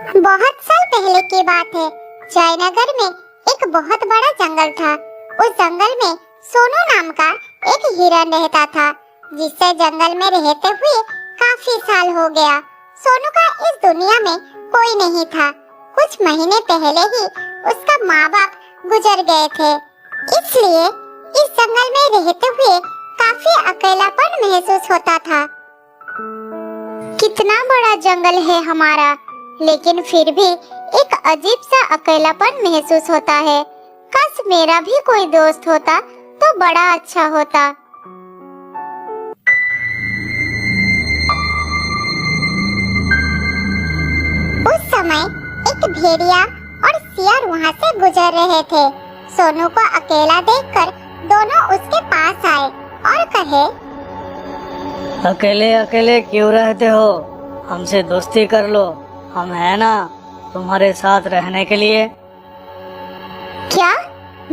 बहुत साल पहले की बात है। जयनगर में एक बहुत बड़ा जंगल था। उस जंगल में सोनू नाम का एक हिरन रहता था, जिससे जंगल में रहते हुए काफी साल हो गया। सोनू का इस दुनिया में कोई नहीं था। कुछ महीने पहले ही उसका माँ बाप गुजर गए थे, इसलिए इस जंगल में रहते हुए काफी अकेलापन महसूस होता था। कितना बड़ा जंगल है हमारा, लेकिन फिर भी एक अजीब सा अकेलापन महसूस होता है। काश मेरा भी कोई दोस्त होता तो बड़ा अच्छा होता। उस समय एक भेड़िया और शेर वहाँ से गुजर रहे थे। सोनू को अकेला देखकर दोनों उसके पास आए और कहे, अकेले अकेले क्यों रहते हो? हमसे दोस्ती कर लो, हम है ना तुम्हारे साथ रहने के लिए। क्या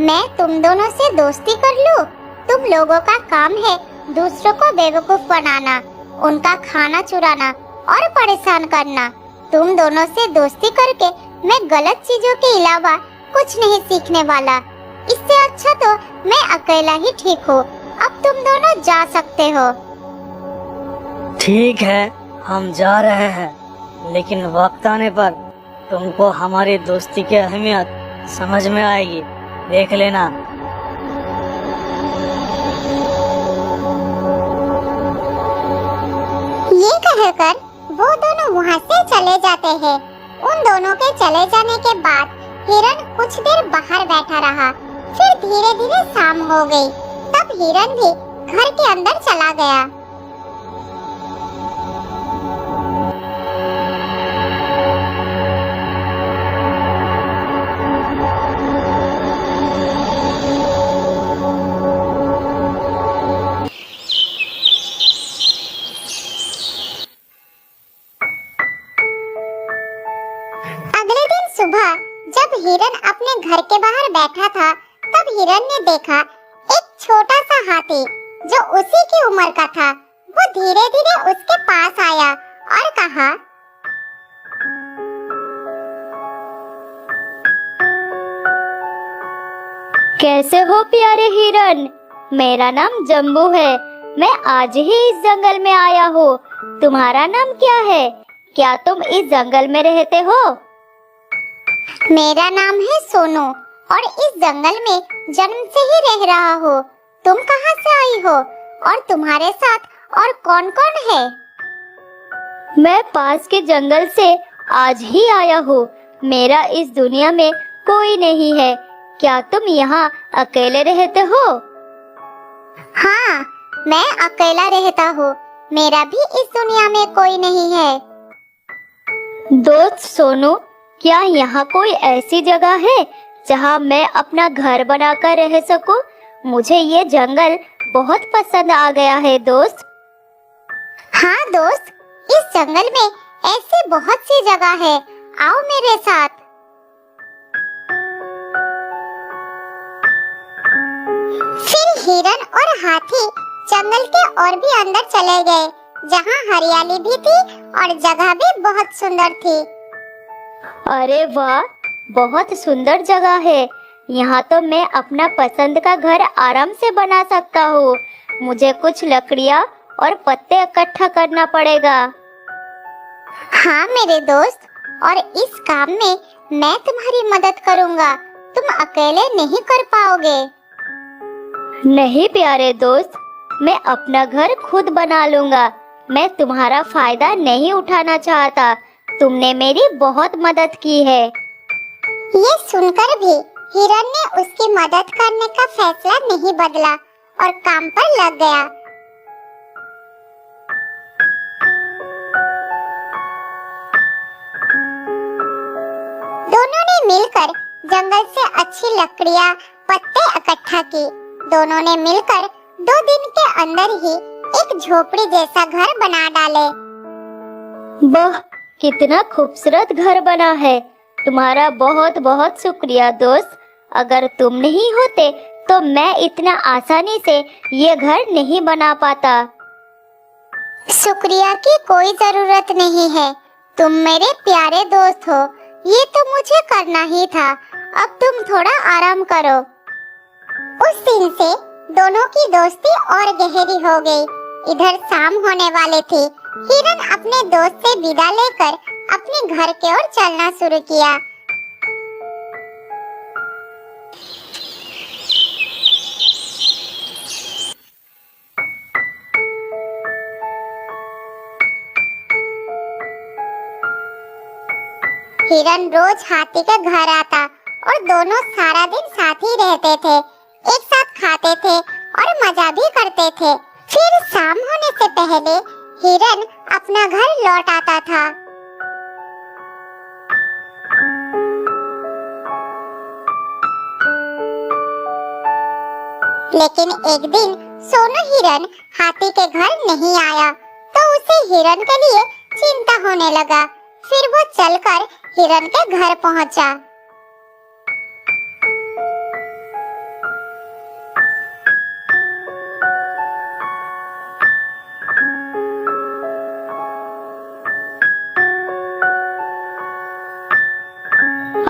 मैं तुम दोनों से दोस्ती कर लूं? तुम लोगों का काम है दूसरों को बेवकूफ बनाना, उनका खाना चुराना और परेशान करना। तुम दोनों से दोस्ती करके मैं गलत चीजों के अलावा कुछ नहीं सीखने वाला। इससे अच्छा तो मैं अकेला ही ठीक हूँ। अब तुम दोनों जा सकते हो। ठीक है, हम जा रहे हैं, लेकिन वक्त आने पर तुमको हमारी दोस्ती की अहमियत समझ में आएगी, देख लेना। ये कहकर वो दोनों वहाँ से चले जाते हैं। उन दोनों के चले जाने के बाद हिरन कुछ देर बाहर बैठा रहा। फिर धीरे धीरे शाम हो गई। तब हिरन भी घर के अंदर चला गया। अगले दिन सुबह जब हिरन अपने घर के बाहर बैठा था, तब हिरन ने देखा एक छोटा सा हाथी जो उसी की उम्र का था। वो धीरे धीरे उसके पास आया और कहा, कैसे हो प्यारे हिरन? मेरा नाम जम्बू है। मैं आज ही इस जंगल में आया हूँ। तुम्हारा नाम क्या है? क्या तुम इस जंगल में रहते हो? मेरा नाम है सोनू और इस जंगल में जन्म से ही रह रहा हूँ। तुम कहाँ से आई हो और तुम्हारे साथ और कौन कौन है? मैं पास के जंगल से आज ही आया हूँ। मेरा इस दुनिया में कोई नहीं है। क्या तुम यहाँ अकेले रहते हो? हाँ, मैं अकेला रहता हूँ। मेरा भी इस दुनिया में कोई नहीं है। दोस्त सोनू, क्या यहाँ कोई ऐसी जगह है जहाँ मैं अपना घर बनाकर रह सकूं? मुझे ये जंगल बहुत पसंद आ गया है दोस्त। हाँ दोस्त, इस जंगल में ऐसी बहुत सी जगह है। आओ मेरे साथ। फिर हिरन और हाथी जंगल के और भी अंदर चले गए, जहाँ हरियाली भी थी और जगह भी बहुत सुंदर थी। अरे वाह, बहुत सुंदर जगह है। यहाँ तो मैं अपना पसंद का घर आराम से बना सकता हूँ। मुझे कुछ लकड़ियाँ और पत्ते इकट्ठा करना पड़ेगा। हाँ मेरे दोस्त, और इस काम में मैं तुम्हारी मदद करूँगा। तुम अकेले नहीं कर पाओगे। नहीं प्यारे दोस्त, मैं अपना घर खुद बना लूँगा। मैं तुम्हारा फायदा नहीं उठाना चाहता। तुमने मेरी बहुत मदद की है। ये सुनकर भी हिरन ने उसकी मदद करने का फैसला नहीं बदला और काम पर लग गया। दोनों ने मिलकर जंगल से अच्छी लकड़ियाँ, पत्ते इकट्ठा की। दोनों ने मिलकर 2 दिन के अंदर ही एक झोपड़ी जैसा घर बना डाले। वाह, कितना खूबसूरत घर बना है। तुम्हारा बहुत बहुत शुक्रिया दोस्त। अगर तुम नहीं होते तो मैं इतना आसानी से ये घर नहीं बना पाता। शुक्रिया की कोई जरूरत नहीं है। तुम मेरे प्यारे दोस्त हो, ये तो मुझे करना ही था। अब तुम थोड़ा आराम करो। उस दिन से दोनों की दोस्ती और गहरी हो गई। इधर शाम होने वाली थी। हिरन अपने दोस्त से विदा लेकर अपने घर की ओर चलना शुरू किया। हिरन रोज हाथी के घर आता और दोनों सारा दिन साथ ही रहते थे, एक साथ खाते थे और मजा भी करते थे। फिर शाम होने से पहले हिरन अपना घर लौट आता था। लेकिन एक दिन सोनू हिरन हाथी के घर नहीं आया तो उसे हिरन के लिए चिंता होने लगा। फिर वो चलकर हिरन के घर पहुंचा।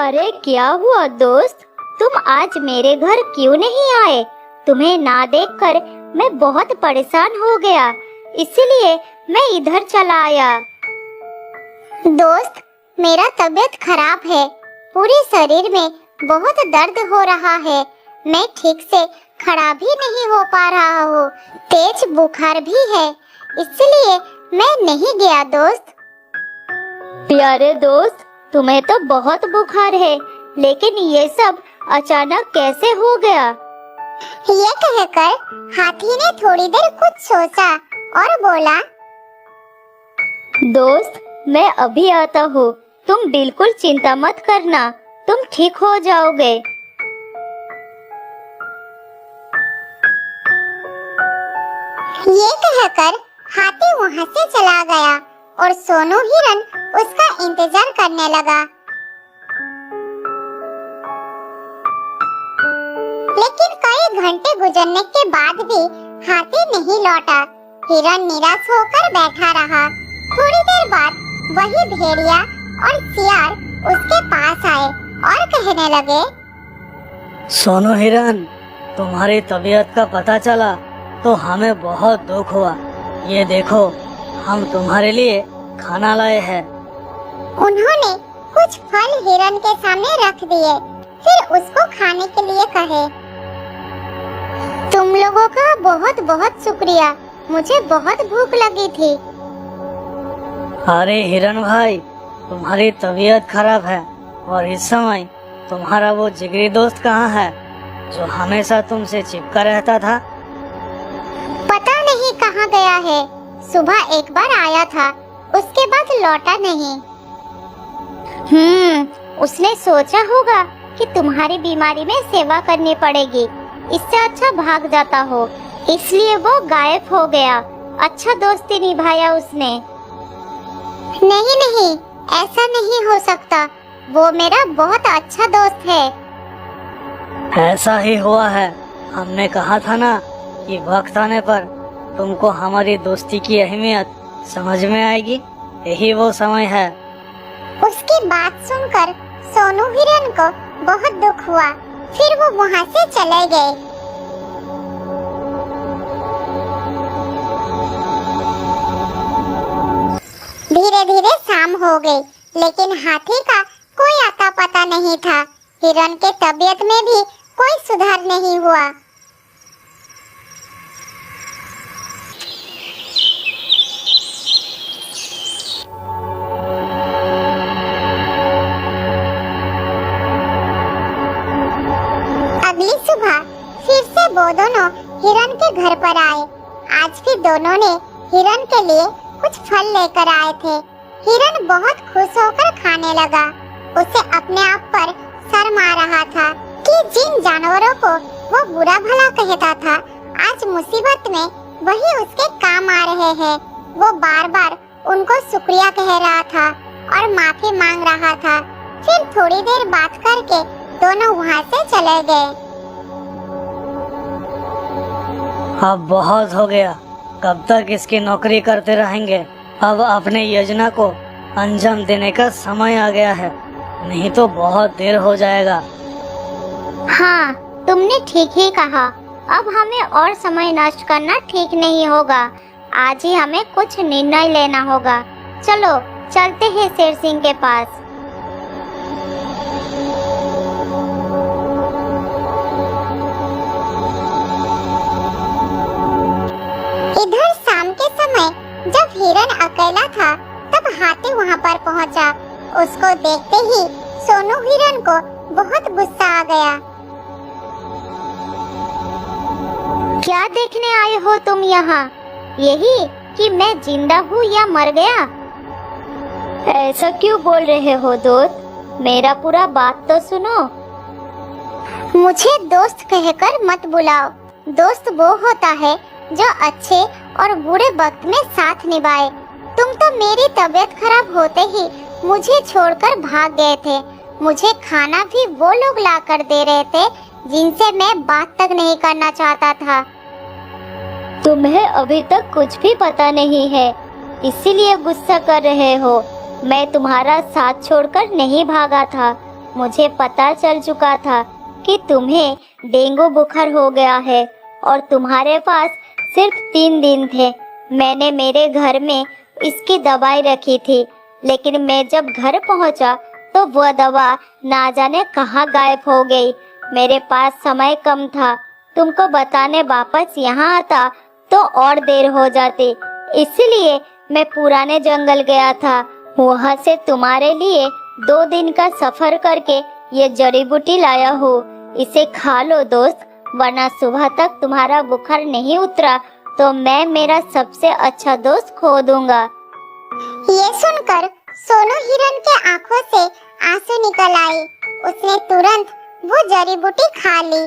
अरे क्या हुआ दोस्त, तुम आज मेरे घर क्यों नहीं आए? तुम्हें ना देखकर मैं बहुत परेशान हो गया, इसलिए मैं इधर चला आया। दोस्त, मेरा तबीयत खराब है। पूरे शरीर में बहुत दर्द हो रहा है। मैं ठीक से खड़ा भी नहीं हो पा रहा हूँ। तेज बुखार भी है, इसलिए मैं नहीं गया दोस्त। प्यारे दोस्त, तुम्हें तो बहुत बुखार है, लेकिन ये सब अचानक कैसे हो गया? ये कहकर हाथी ने थोड़ी देर कुछ सोचा और बोला, दोस्त, मैं अभी आता हूँ, तुम बिल्कुल चिंता मत करना, तुम ठीक हो जाओगे। ये कहकर हाथी वहाँ से चला गया और सोनू हिरन उसका इंतजार करने लगा। लेकिन कई घंटे गुजरने के बाद भी हाथी नहीं लौटा। हिरन निराश होकर बैठा रहा। थोड़ी देर बाद वही भेड़िया और सियार उसके पास आए और कहने लगे, सोनू हिरन, तुम्हारी तबीयत का पता चला तो हमें बहुत दुख हुआ। ये देखो, हम तुम्हारे लिए खाना लाए हैं। उन्होंने कुछ फल हिरन के सामने रख दिए, फिर उसको खाने के लिए कहे, तुम लोगों का बहुत बहुत शुक्रिया, मुझे बहुत भूख लगी थी। अरे हिरन भाई, तुम्हारी तबीयत खराब है और इस समय तुम्हारा वो जिगरी दोस्त कहाँ है जो हमेशा तुमसे चिपका रहता था? पता नहीं कहाँ गया है। सुबह एक बार आया था, उसके बाद लौटा नहीं। उसने सोचा होगा कि तुम्हारी बीमारी में सेवा करनी पड़ेगी, इससे अच्छा भाग जाता हो, इसलिए वो गायब हो गया। अच्छा दोस्ती निभाया उसने। नहीं नहीं, ऐसा नहीं हो सकता, वो मेरा बहुत अच्छा दोस्त है। ऐसा ही हुआ है। हमने कहा था ना कि वक्त आने पर तुमको हमारी दोस्ती की अहमियत समझ में आएगी। यही वो समय है। उसकी बात सुनकर सोनू हिरन को बहुत दुख हुआ। फिर वो वहाँ से चले गए। धीरे धीरे शाम हो गई, लेकिन हाथी का कोई आता पता नहीं था। हिरन के तबीयत में भी कोई सुधार नहीं हुआ। अगली सुबह फिर से वो दोनों हिरन के घर पर आए। आज भी दोनों ने हिरन के लिए कुछ फल लेकर आए थे। हिरन बहुत खुश होकर खाने लगा। उसे अपने आप पर शर्म आ रहा था कि जिन जानवरों को वो बुरा भला कहता था, आज मुसीबत में वही उसके काम आ रहे हैं। वो बार बार उनको शुक्रिया कह रहा था और माफी मांग रहा था। फिर थोड़ी देर बात करके दोनों वहाँ से चले गए। अब बहुत हो गया, कब तक इसकी नौकरी करते रहेंगे? अब अपने योजना को अंजाम देने का समय आ गया है, नहीं तो बहुत देर हो जाएगा। हाँ, तुमने ठीक ही कहा। अब हमें और समय नष्ट करना ठीक नहीं होगा। आज ही हमें कुछ निर्णय लेना होगा। चलो चलते हैं शेर सिंह के पास। इधर शाम के समय जब हिरन अकेला था तब हाथी वहाँ पर पहुँचा। उसको देखते ही सोनू हिरन को बहुत गुस्सा आ गया। क्या देखने आए हो तुम यहाँ? यही कि मैं जिंदा हूँ या मर गया? ऐसा क्यों बोल रहे हो दोस्त? मेरा पूरा बात तो सुनो। मुझे दोस्त कहकर मत बुलाओ। दोस्त वो होता है जो अच्छे और बुरे वक्त में साथ निभाए। तुम तो मेरी तबीयत खराब होते ही मुझे छोड़कर भाग गए थे। मुझे खाना भी वो लोग ला कर दे रहे थे जिनसे मैं बात तक नहीं करना चाहता था। तुम्हें अभी तक कुछ भी पता नहीं है, इसीलिए गुस्सा कर रहे हो। मैं तुम्हारा साथ छोड़कर नहीं भागा था। मुझे पता चल चुका था कि तुम्हें डेंगू बुखार हो गया है और तुम्हारे पास सिर्फ 3 दिन थे। मैंने मेरे घर में इसकी दवाई रखी थी, लेकिन मैं जब घर पहुंचा तो वह दवा ना जाने कहाँ गायब हो गई। मेरे पास समय कम था। तुमको बताने वापस यहाँ आता तो और देर हो जाती, इसलिए मैं पुराने जंगल गया था। वहाँ से तुम्हारे लिए 2 दिन का सफर करके ये जड़ी बूटी लाया हूँ। इसे खा लो दोस्त, वरना सुबह तक तुम्हारा बुखार नहीं उतरा तो मैं मेरा सबसे अच्छा दोस्त खो दूंगा। ये सुनकर सोनू हिरन के आंखों से आंसू निकल आए। उसने तुरंत वो जड़ी बूटी खा ली।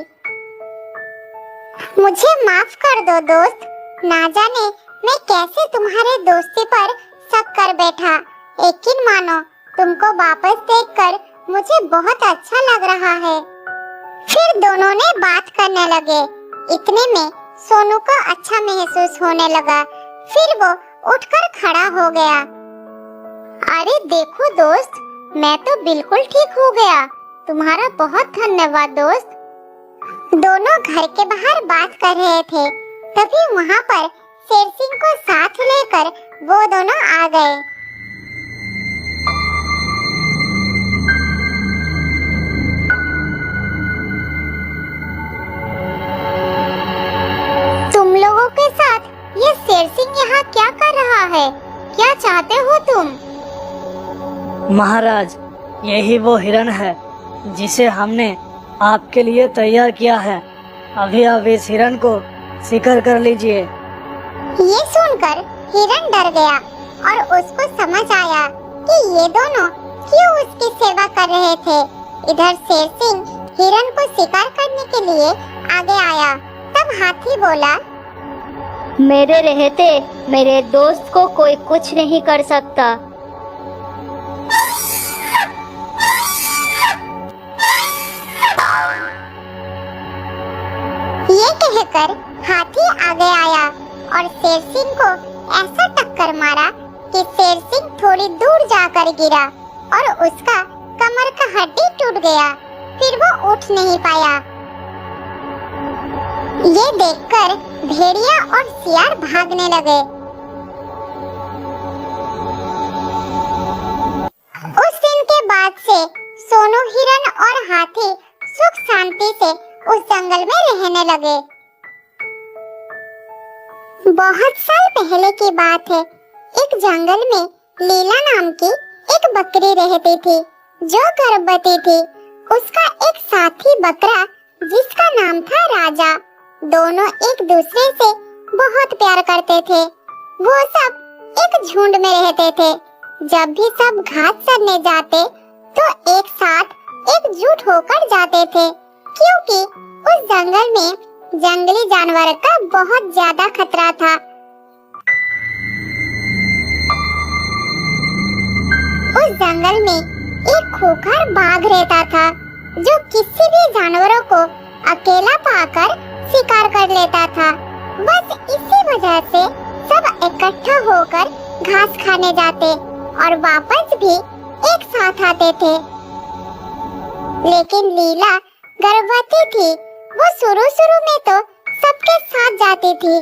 मुझे माफ कर दो दोस्त। ना जाने मैं कैसे तुम्हारे दोस्ती पर शक कर बैठा। यकीन मानो, तुमको वापस देखकर मुझे बहुत अच्छा लग रहा है। फिर दोनों ने बात करने लगे। इतने में सोनू को अच्छा महसूस होने लगा। फिर वो उठकर खड़ा हो गया। अरे देखो दोस्त, मैं तो बिल्कुल ठीक हो गया। तुम्हारा बहुत धन्यवाद दोस्त। दोनों घर के बाहर बात कर रहे थे, तभी वहाँ पर शेर सिंह को साथ लेकर वो दोनों आ गए। तुम लोगों के साथ ये शेर सिंह यहाँ क्या कर रहा है? क्या चाहते हो तुम? महाराज, यही वो हिरन है जिसे हमने आपके लिए तैयार किया है। अभी आप इस हिरन को शिकार कर लीजिए। ये सुनकर हिरन डर गया और उसको समझ आया कि ये दोनों क्यों उसकी सेवा कर रहे थे। इधर शेर सिंह हिरन को शिकार करने के लिए आगे आया। तब हाथी बोला, मेरे रहते मेरे दोस्त को कोई कुछ नहीं कर सकता। ये कहकर हाथी आगे आया और शेर सिंह को ऐसा टक्कर मारा कि शेर सिंह थोड़ी दूर जाकर गिरा और उसका कमर का हड्डी टूट गया। फिर वो उठ नहीं पाया। ये देखकर भेड़िया और सियार भागने लगे। उस दिन के बाद से सोनू हिरन और हाथी सुख शांति से उस जंगल में रहने लगे। बहुत साल पहले की बात है। एक जंगल में लीला नाम की एक बकरी रहती थी जो गर्भवती थी। उसका एक साथी बकरा जिसका नाम था राजा। दोनों एक दूसरे से बहुत प्यार करते थे। वो सब एक झुंड में रहते थे। जब भी सब घास चरने जाते तो एक साथ एकजुट होकर जाते थे, क्योंकि उस जंगल में जंगली जानवर का बहुत ज्यादा खतरा था। उस जंगल में एक खूंखार बाघ रहता था जो किसी भी जानवरों को अकेला पाकर शिकार कर लेता था। बस इसी वजह से सब इकट्ठा होकर घास खाने जाते। और वापस भी एक साथ आते थे। लेकिन लीला गर्भवती थी। वो शुरू में तो सबके साथ जाती थी,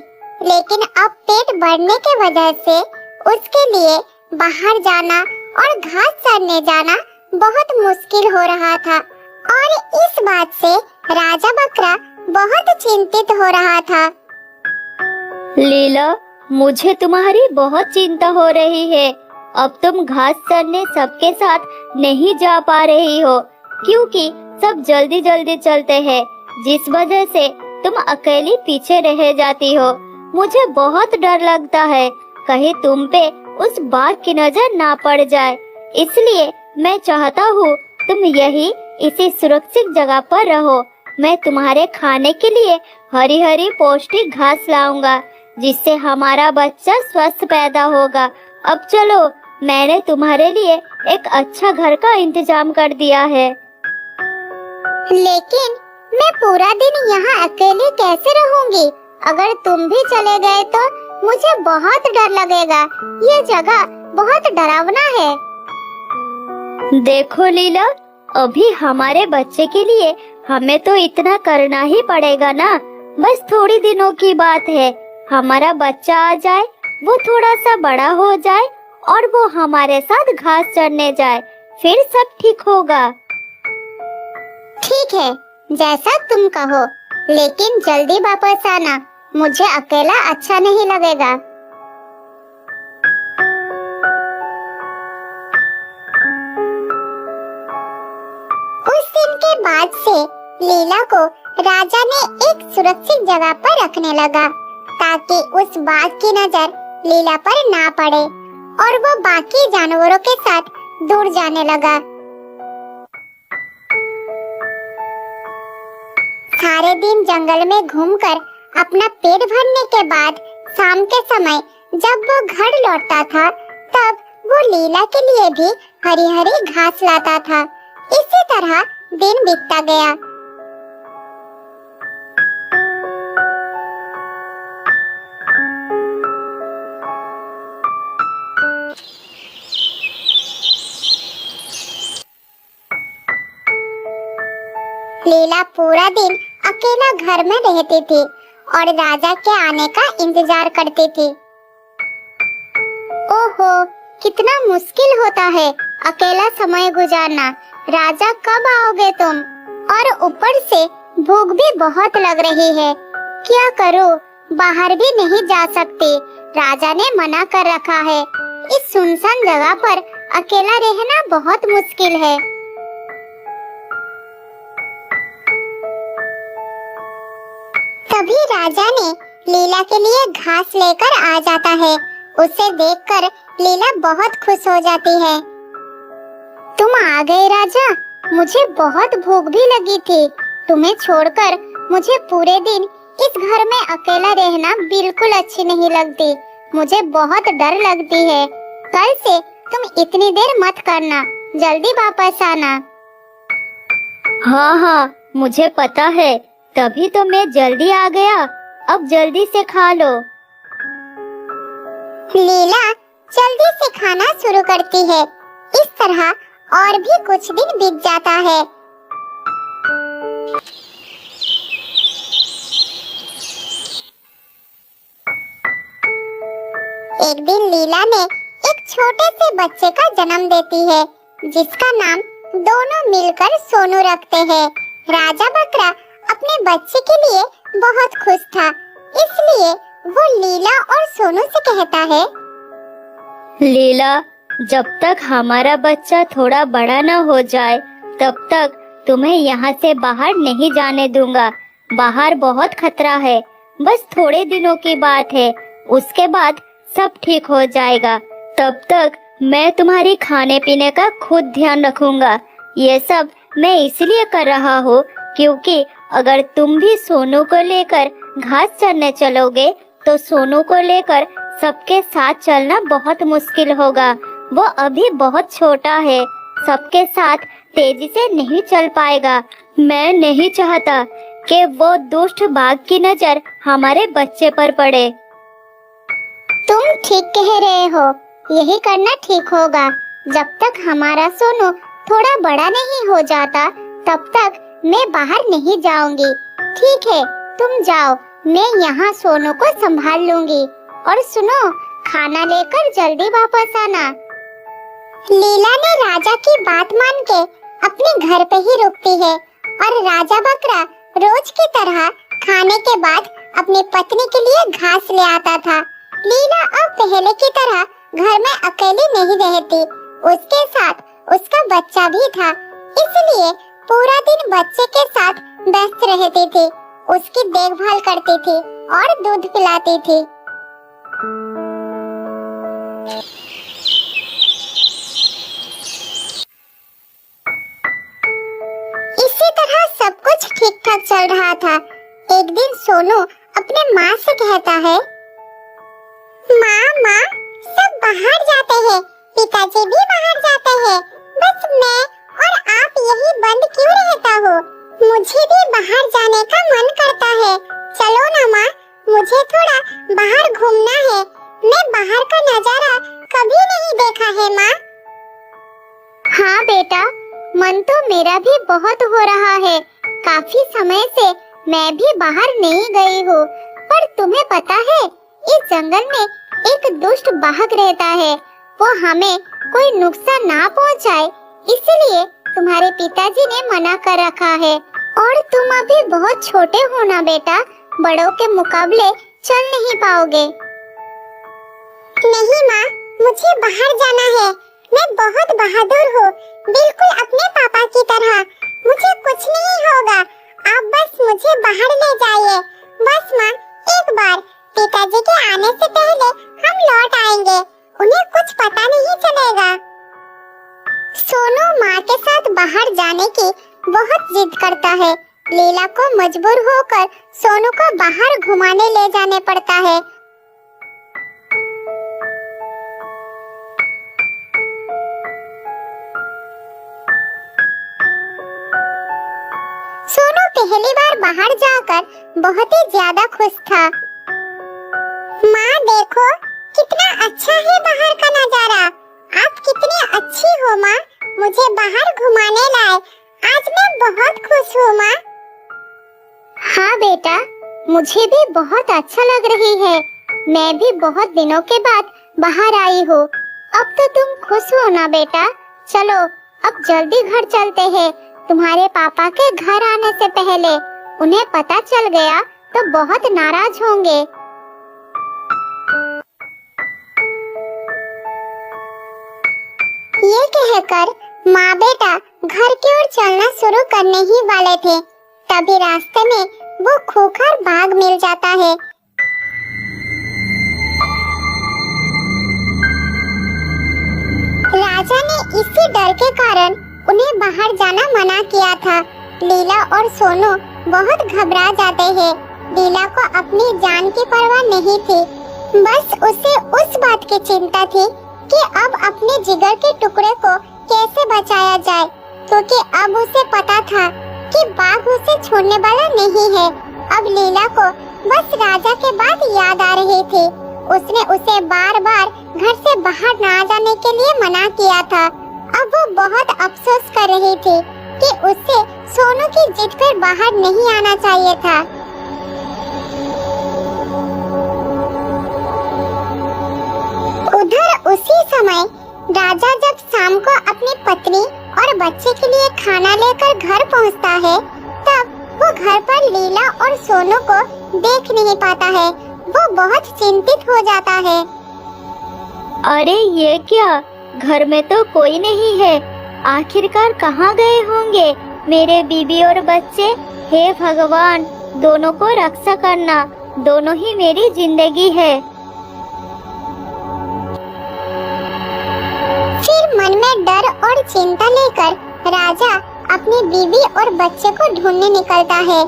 लेकिन अब पेट बढ़ने के वजह से उसके लिए बाहर जाना और घास चरने जाना बहुत मुश्किल हो रहा था। और इस बात से राजा बकरा बहुत चिंतित हो रहा था। लीला, मुझे तुम्हारी बहुत चिंता हो रही है। अब तुम घास चरने सबके साथ नहीं जा पा रही हो, क्योंकि सब जल्दी जल्दी चलते हैं, जिस वजह से तुम अकेली पीछे रह जाती हो। मुझे बहुत डर लगता है कहीं तुम पे उस बाघ की नजर ना पड़ जाए, इसलिए मैं चाहता हूँ तुम यही इसी सुरक्षित जगह पर रहो। मैं तुम्हारे खाने के लिए हरी हरी पौष्टिक घास लाऊंगा, जिससे हमारा बच्चा स्वस्थ पैदा होगा। अब चलो, मैंने तुम्हारे लिए एक अच्छा घर का इंतजाम कर दिया है। लेकिन मैं पूरा दिन यहाँ अकेली कैसे रहूंगी? अगर तुम भी चले गए तो मुझे बहुत डर लगेगा। ये जगह बहुत डरावना है। देखो लीला, अभी हमारे बच्चे के लिए हमें तो इतना करना ही पड़ेगा ना। बस थोड़ी दिनों की बात है, हमारा बच्चा आ जाए, वो थोड़ा सा बड़ा हो जाए और वो हमारे साथ घास चरने जाए, फिर सब ठीक होगा। ठीक है, जैसा तुम कहो, लेकिन जल्दी वापस आना। मुझे अकेला अच्छा नहीं लगेगा। उस दिन के बाद से लीला को राजा ने एक सुरक्षित जगह पर रखने लगा, ताकि उस बाघ की नजर लीला पर ना पड़े और वो बाकी जानवरों के साथ दूर जाने लगा। सारे दिन जंगल में घूमकर अपना पेट भरने के बाद शाम के समय जब वो घर लौटता था, तब वो लीला के लिए भी हरी हरी घास लाता था। इसी तरह दिन बीतता गया। लीला पूरा दिन अकेला घर में रहती थी और राजा के आने का इंतजार करती थी। ओहो, कितना मुश्किल होता है अकेला समय गुजारना। राजा कब आओगे तुम? और ऊपर से भूख भी बहुत लग रही है। क्या करूं? बाहर भी नहीं जा सकती। राजा ने मना कर रखा है। इस सुनसान जगह पर अकेला रहना बहुत मुश्किल है। तभी राजा ने लीला के लिए घास लेकर आ जाता है। उसे देखकर लीला बहुत खुश हो जाती है। तुम आ गए राजा, मुझे बहुत भूख भी लगी थी। तुम्हें छोड़कर मुझे पूरे दिन इस घर में अकेला रहना बिल्कुल अच्छी नहीं लगती। मुझे बहुत डर लगती है। कल से तुम इतनी देर मत करना, जल्दी वापस आना। हाँ हाँ, मुझे पता है, तभी तो मैं जल्दी आ गया। अब जल्दी से खा लो। लीला जल्दी से खाना शुरू करती है। इस तरह और भी कुछ दिन बीत जाता है। एक दिन लीला ने एक छोटे से बच्चे का जन्म देती है, जिसका नाम दोनों मिलकर सोनू रखते हैं। राजा बकरा अपने बच्चे के लिए बहुत खुश था, इसलिए वो लीला और सोनू से कहता है, लीला, जब तक हमारा बच्चा थोड़ा बड़ा न हो जाए, तब तक तुम्हें यहाँ से बाहर नहीं जाने दूंगा। बाहर बहुत खतरा है। बस थोड़े दिनों की बात है, उसके बाद सब ठीक हो जाएगा। तब तक मैं तुम्हारी खाने पीने का खुद ध्यान रखूंगा। ये सब मैं इसलिए कर रहा हूँ क्योंकि अगर तुम भी सोनू को लेकर घास चरने चलोगे तो सोनू को लेकर सबके साथ चलना बहुत मुश्किल होगा। वो अभी बहुत छोटा है, सबके साथ तेजी से नहीं चल पाएगा। मैं नहीं चाहता कि वो दुष्ट बाघ की नजर हमारे बच्चे पर पड़े। तुम ठीक कह रहे हो, यही करना ठीक होगा। जब तक हमारा सोनू थोड़ा बड़ा नहीं हो जाता तब तक मैं बाहर नहीं जाऊंगी। ठीक है, तुम जाओ, मैं यहाँ सोनू को संभाल लूंगी। और सुनो, खाना लेकर जल्दी वापस आना। लीला ने राजा की बात मान के अपने घर पे ही रुकती है और राजा बकरा रोज की तरह खाने के बाद अपनी पत्नी के लिए घास ले आता था। लीला अब पहले की तरह घर में अकेली नहीं रहती, उसके साथ उसका बच्चा भी था, इसलिए पूरा दिन बच्चे के साथ व्यस्त रहती थी, उसकी देखभाल करती थी और दूध पिलाती थी। इसी तरह सब कुछ ठीक ठाक चल रहा था। एक दिन सोनू अपने माँ से कहता है, माँ, सब बाहर जाते हैं, पिताजी भी बाहर जाते हैं, बस मैं और आप यही बंद क्यों रहता हो? मुझे भी बाहर जाने का मन करता है। चलो ना माँ, मुझे थोड़ा बाहर घूमना है। मैं बाहर का नजारा कभी नहीं देखा है माँ। हाँ बेटा, मन तो मेरा भी बहुत हो रहा है। काफी समय से मैं भी बाहर नहीं गई हूँ, पर तुम्हें पता है इस जंगल में एक दुष्ट बाघ रहता है। वो हमें कोई नुकसान ना पहुँचाए, इसलिए तुम्हारे पिताजी ने मना कर रखा है। और तुम अभी बहुत छोटे हो ना बेटा, बड़ों के मुकाबले चल नहीं पाओगे। नहीं माँ, मुझे बाहर जाना है। मैं बहुत बहादुर हूँ, बिल्कुल अपने पापा की तरह। मुझे कुछ नहीं होगा, आप बस मुझे बाहर ले जाइए। बस माँ, एक बार पिताजी के आने से पहले हम लौट आएंगे, उन्हें कुछ पता नहीं चलेगा। सोनू माँ के साथ बाहर जाने की बहुत जिद करता है। लीला को मजबूर होकर सोनू को बाहर घुमाने ले जाने पड़ता है। सोनू पहली बार बाहर जाकर बहुत ही ज्यादा खुश था। माँ देखो, कितना अच्छा है बाहर का नजारा। आप कितनी अच्छी हो माँ, मुझे बाहर घुमाने लाए। आज मैं बहुत खुश हूँ माँ। हाँ बेटा, मुझे भी बहुत अच्छा लग रही है। मैं भी बहुत दिनों के बाद बाहर आई हूँ। अब तो तुम खुश हो ना बेटा? चलो अब जल्दी घर चलते हैं। तुम्हारे पापा के घर आने से पहले उन्हें पता चल गया तो बहुत नाराज होंगे। ये कहकर माँ बेटा घर की ओर चलना शुरू करने ही वाले थे, तभी रास्ते में वो खूंखार बाघ मिल जाता है। राजा ने इसी डर के कारण उन्हें बाहर जाना मना किया था। लीला और सोनू बहुत घबरा जाते हैं। लीला को अपनी जान की परवाह नहीं थी, बस उसे उस बात की चिंता थी कि अब अपने जिगर के टुकड़े को कैसे बचाया जाए, क्योंकि अब उसे पता था कि बाघ उसे छोड़ने वाला नहीं है। अब लीला को बस राजा के बात याद आ रही थी। उसने उसे बार बार घर से बाहर ना जाने के लिए मना किया था। अब वो बहुत अफसोस कर रही थी कि उसे सोनू की जिद पर बाहर नहीं आना चाहिए था। उधर उसी समय राजा जब शाम को अपनी पत्नी और बच्चे के लिए खाना लेकर घर पहुंचता है, तब वो घर पर लीला और सोनू को देख नहीं पाता है। वो बहुत चिंतित हो जाता है। अरे ये क्या, घर में तो कोई नहीं है। आखिरकार कहाँ गए होंगे मेरे बीबी और बच्चे? हे भगवान, दोनों को रक्षा करना, दोनों ही मेरी जिंदगी है। फिर मन में डर और चिंता लेकर राजा अपनी बीवी और बच्चे को ढूंढने निकलता है।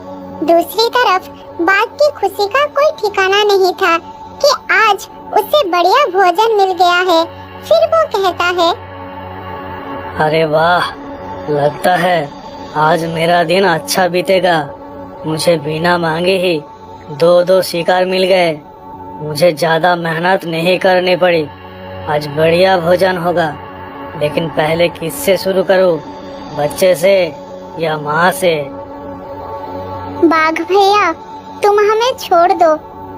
दूसरी तरफ बाघ की खुशी का कोई ठिकाना नहीं था कि आज उसे बढ़िया भोजन मिल गया है। फिर वो कहता है, अरे वाह, लगता है आज मेरा दिन अच्छा बीतेगा। मुझे बिना मांगे ही दो शिकार मिल गए। मुझे ज्यादा मेहनत नहीं करनी पड़ी। आज बढ़िया भोजन होगा, लेकिन पहले किससे शुरू करूं? बच्चे से या माँ से? बाघ भैया, तुम हमें छोड़ दो,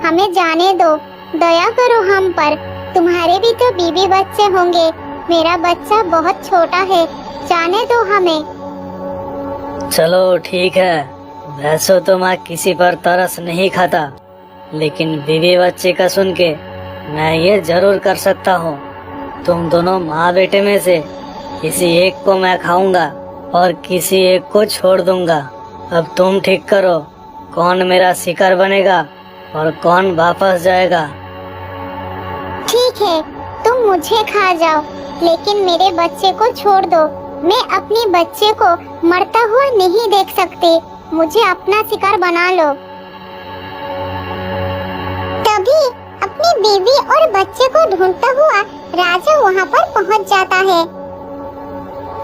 हमें जाने दो, दया करो हम पर। तुम्हारे भी तो बीवी बच्चे होंगे, मेरा बच्चा बहुत छोटा है, जाने दो हमें। चलो ठीक है, वैसे तो मैं किसी पर तरस नहीं खाता, लेकिन बीवी बच्चे का सुन के मैं ये जरूर कर सकता हूँ। तुम दोनों माँ बेटे में से किसी एक को मैं खाऊंगा और किसी एक को छोड़ दूंगा। अब तुम ठीक करो, कौन मेरा शिकार बनेगा और कौन वापस जाएगा। ठीक है, तुम मुझे खा जाओ, लेकिन मेरे बच्चे को छोड़ दो। मैं अपने बच्चे को मरता हुआ नहीं देख सकती, मुझे अपना शिकार बना लो। तभी अपनी बीवी और बच्चे को ढूंढता हुआ राजा वहाँ पर पहुँच जाता है।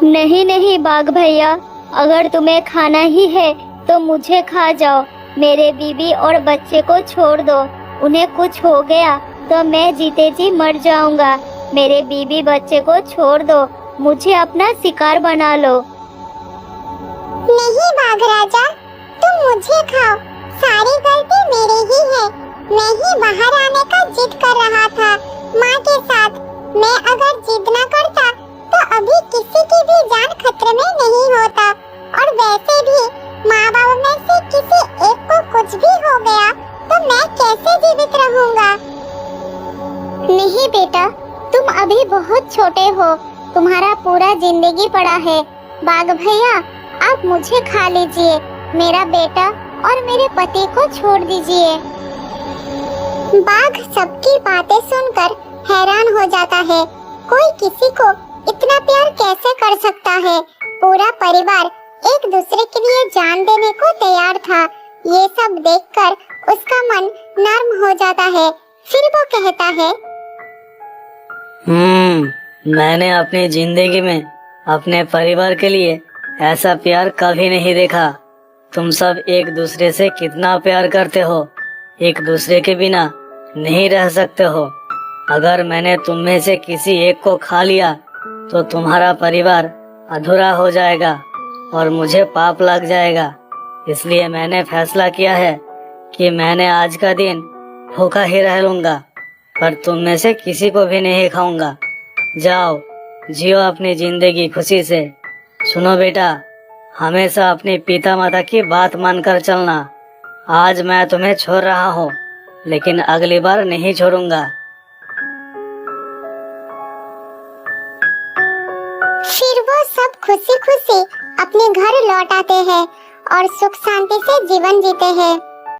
नहीं नहीं बाघ भैया, अगर तुम्हें खाना ही है तो मुझे खा जाओ, मेरे बीवी और बच्चे को छोड़ दो। उन्हें कुछ हो गया तो मैं जीते जी मर जाऊंगा। मेरे बीवी बच्चे को छोड़ दो, मुझे अपना शिकार बना लो। नहीं बाघ राजा, तुम मुझे खाओ, सारी गलती मेरी ही है। मैं ही बाहर आने का जिद कर रहा था माँ के साथ। मैं अगर जिद न करता तो अभी किसी की भी जान खतरे में नहीं होता। और वैसे भी माँ बाप में से किसी एक को कुछ भी हो गया तो मैं कैसे जीवित रहूँगा। नहीं बेटा, तुम अभी बहुत छोटे हो, तुम्हारा पूरा जिंदगी पड़ा है। बाघ भैया, आप मुझे खा लीजिए, मेरा बेटा और मेरे पति को छोड़ दीजिए। बाघ सबकी बातें सुनकर हैरान हो जाता है। कोई किसी को इतना प्यार कैसे कर सकता है? पूरा परिवार एक दूसरे के लिए जान देने को तैयार था। ये सब देखकर उसका मन नर्म हो जाता है। फिर वो कहता है, मैंने अपनी जिंदगी में अपने परिवार के लिए ऐसा प्यार कभी नहीं देखा। तुम सब एक दूसरे से कितना प्यार करते हो, एक दूसरे के बिना नहीं रह सकते हो। अगर मैंने तुम में से किसी एक को खा लिया तो तुम्हारा परिवार अधूरा हो जाएगा और मुझे पाप लग जाएगा। इसलिए मैंने फैसला किया है कि मैंने आज का दिन भूखा ही रह लूंगा, पर तुम में से किसी को भी नहीं खाऊंगा। जाओ, जियो अपनी जिंदगी खुशी से। सुनो बेटा, हमेशा अपने पिता माता की बात मानकर चलना। आज मैं तुम्हें छोड़ रहा हूँ, लेकिन अगली बार नहीं छोड़ूंगा। फिर वो सब खुशी खुशी अपने घर लौट आते हैं और सुख शांति से जीवन जीते हैं।